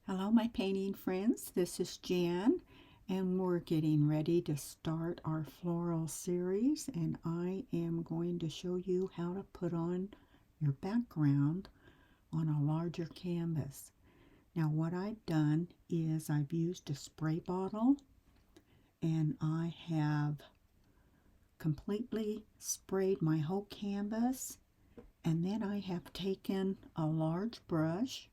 Hello, my painting friends. This is Jan, and we're getting ready to start our floral series. And I am going to show you how to put on your background on a larger canvas. Now, what I've done is I've used a spray bottle, and I have completely sprayed my whole canvas. And then I have taken a large brush.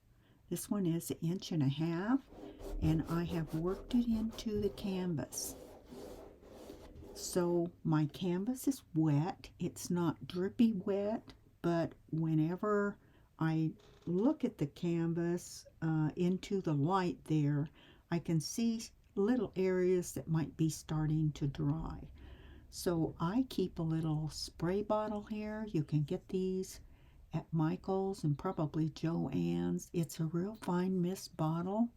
This one is 1.5 inches, and I have worked it into the canvas. So my canvas is wet. It's not drippy wet, but whenever I look at the canvas into the light there, I can see little areas that might be starting to dry. So I keep a little spray bottle here. You can get these at Michael's and probably Joann's. It's a real fine mist bottle,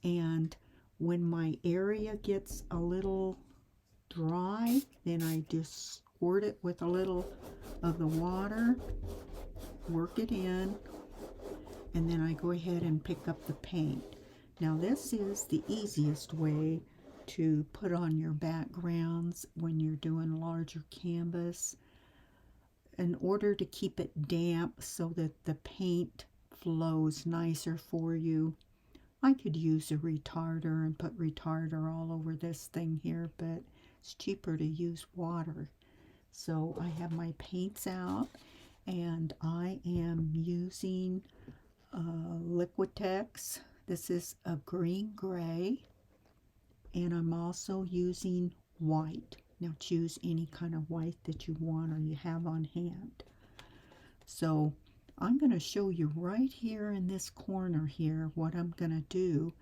and when my area gets a little dry, then I just squirt it with a little of the water, work it in, and then I go ahead and pick up the paint. Now this is the easiest way to put on your backgrounds when you're doing larger canvas, in order to keep it damp so that the paint flows nicer for you. I could use a retarder and put retarder all over this thing here, but it's cheaper to use water. So I have my paints out, and I am using Liquitex. This is a green gray, and I'm also using white. Now choose any kind of white that you want or you have on hand. So I'm going to show you right here in this corner here what I'm going to do,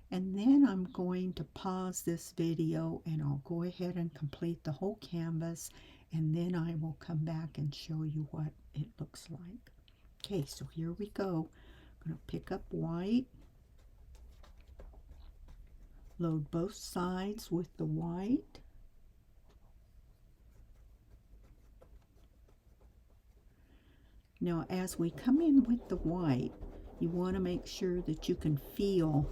and then I'm going to pause this video and I'll go ahead and complete the whole canvas, and then I will come back and show you what it looks like. Okay, so here we go. I'm going to pick up white, load both sides with the white. Now, as we come in with the white, you want to make sure that you can feel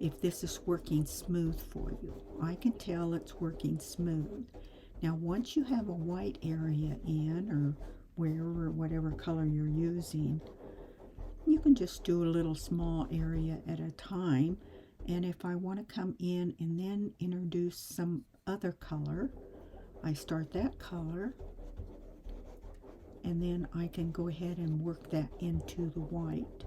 if this is working smooth for you. I can tell it's working smooth. Now, once you have a white area in, or whatever color you're using, you can just do a little small area at a time. And if I want to come in and then introduce some other color, I start that color, and then I can go ahead and work that into the white.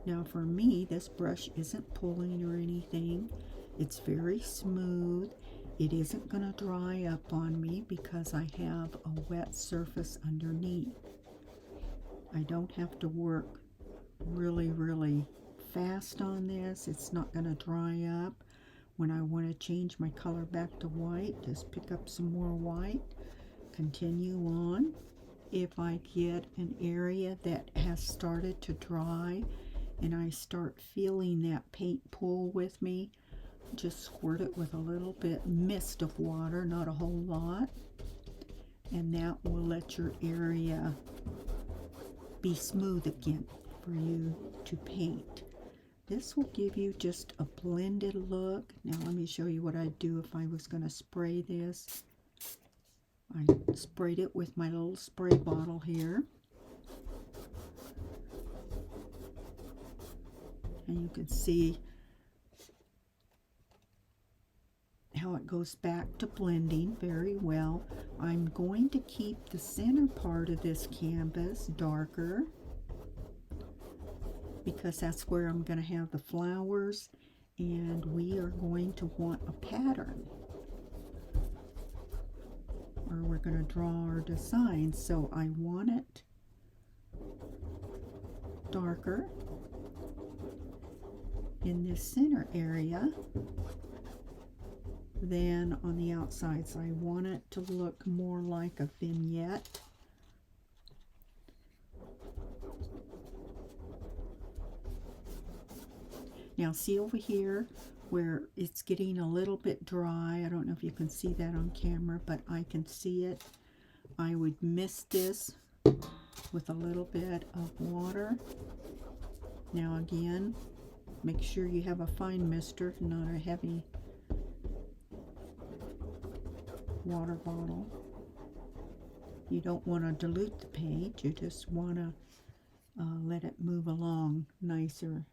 Now for me, this brush isn't pulling or anything. It's very smooth. It isn't going to dry up on me because I have a wet surface underneath. I don't have to work really fast on this. It's not going to dry up. When I want to change my color back to white, just pick up some more white, continue on. If I get an area that has started to dry and I start feeling that paint pull with me, just squirt it with a little bit mist of water, not a whole lot, and that will let your area be smooth again for you to paint. This will give you just a blended look. Now let me show you what I'd do if I was going to spray this. I sprayed it with my little spray bottle here. And you can see how it goes back to blending very well. I'm going to keep the center part of this canvas darker because that's where I'm going to have the flowers, and we are going to want a pattern, or we're going to draw our design. So I want it darker in this center area than on the outside. So I want it to look more like a vignette. Now see over here where it's getting a little bit dry. I don't know if you can see that on camera, but I can see it. I would mist this with a little bit of water Now again, make sure you have a fine mister, not a heavy water bottle. You don't want to dilute the paint, you just want to let it move along nicer.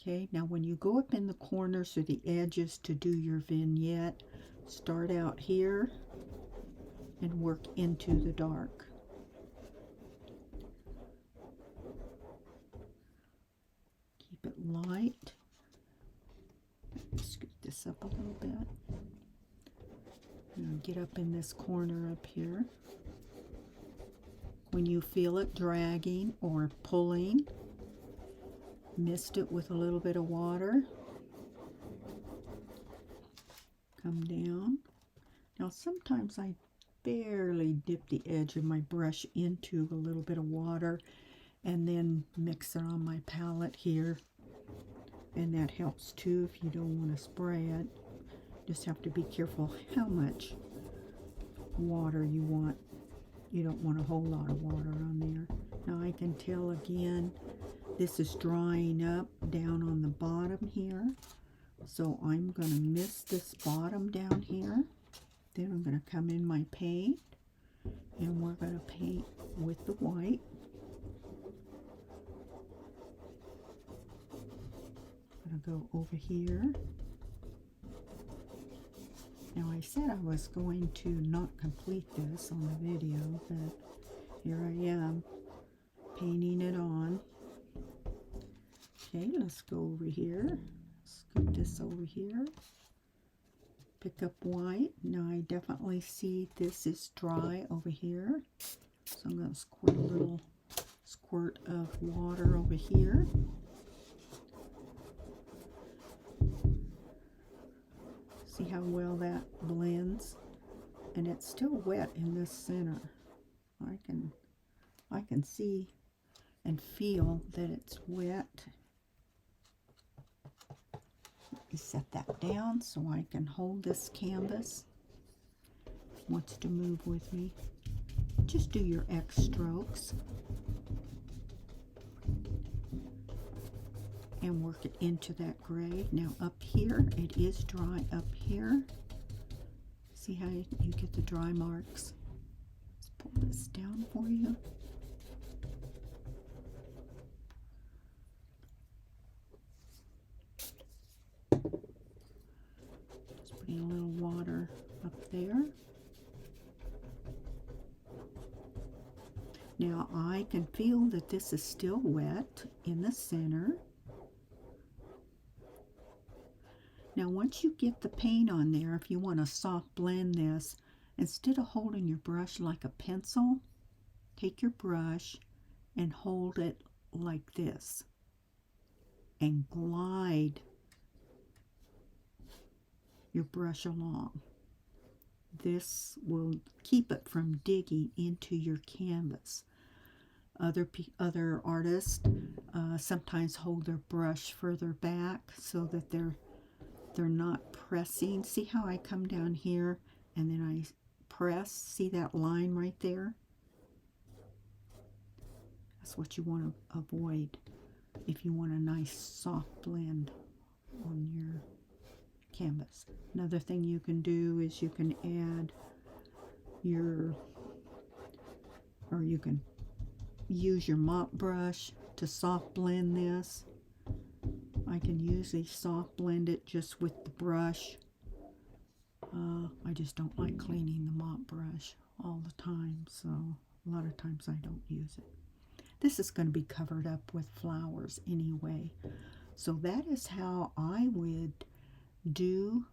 Okay, now when you go up in the corners or the edges to do your vignette, start out here and work into the dark. Keep it light. Scoot this up a little bit. Now get up in this corner up here. When you feel it dragging or pulling, mist it with a little bit of water. Come down. Now sometimes I barely dip the edge of my brush into a little bit of water and then mix it on my palette here, and that helps too if you don't want to spray it. Just have to be careful how much water you want. You don't want a whole lot of water on there. Now I can tell again, this is drying up down on the bottom here. So I'm going to mist this bottom down here. Then I'm going to come in my paint and we're going to paint with the white. I'm going to go over here. Now I said I was going to not complete this on the video, but here I am painting it on. Okay, let's go over here. Scoot this over here. Pick up white. Now I definitely see this is dry over here. So I'm going to squirt a little squirt of water over here. See how well that blends? And it's still wet in this center. I can see and feel that it's wet. Let me set that down so I can hold this canvas. It wants to move with me. Just do your X strokes and work it into that gray. Now up here, it is dry up here. See how you get the dry marks? Let's pull this down for you. Just putting a little water up there. Now I can feel that this is still wet in the center. Now once you get the paint on there, if you want to soft blend this, instead of holding your brush like a pencil, take your brush and hold it like this and glide your brush along. This will keep it from digging into your canvas. Other artists sometimes hold their brush further back so that they're not pressing. See how I come down here and then I press? See that line right there? That's what you want to avoid if you want a nice soft blend on your canvas. Another thing you can do is you can add you can use your mop brush to soft blend this. I can usually soft blend it just with the brush. I just don't like cleaning the mop brush all the time, so a lot of times I don't use it. This is going to be covered up with flowers anyway. So that is how I would do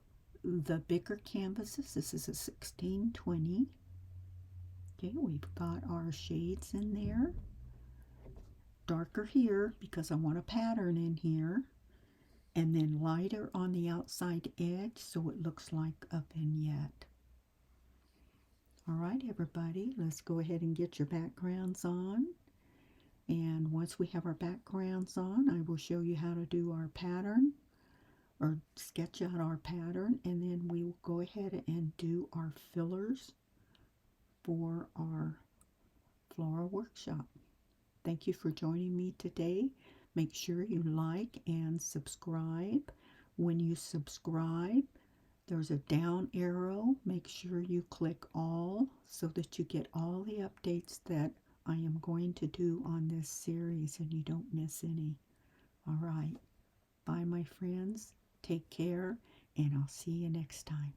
the bigger canvases. This is a 1620. Okay, we've got our shades in there. Darker here because I want a pattern in here. And then lighter on the outside edge so it looks like a vignette. All right, everybody, let's go ahead and get your backgrounds on. And once we have our backgrounds on, I will show you how to do our pattern or sketch out our pattern, and then we will go ahead and do our fillers for our floral workshop. Thank you for joining me today. Make sure you like and subscribe. When you subscribe, there's a down arrow. Make sure you click all so that you get all the updates that I am going to do on this series and you don't miss any. All right. Bye, my friends. Take care, and I'll see you next time.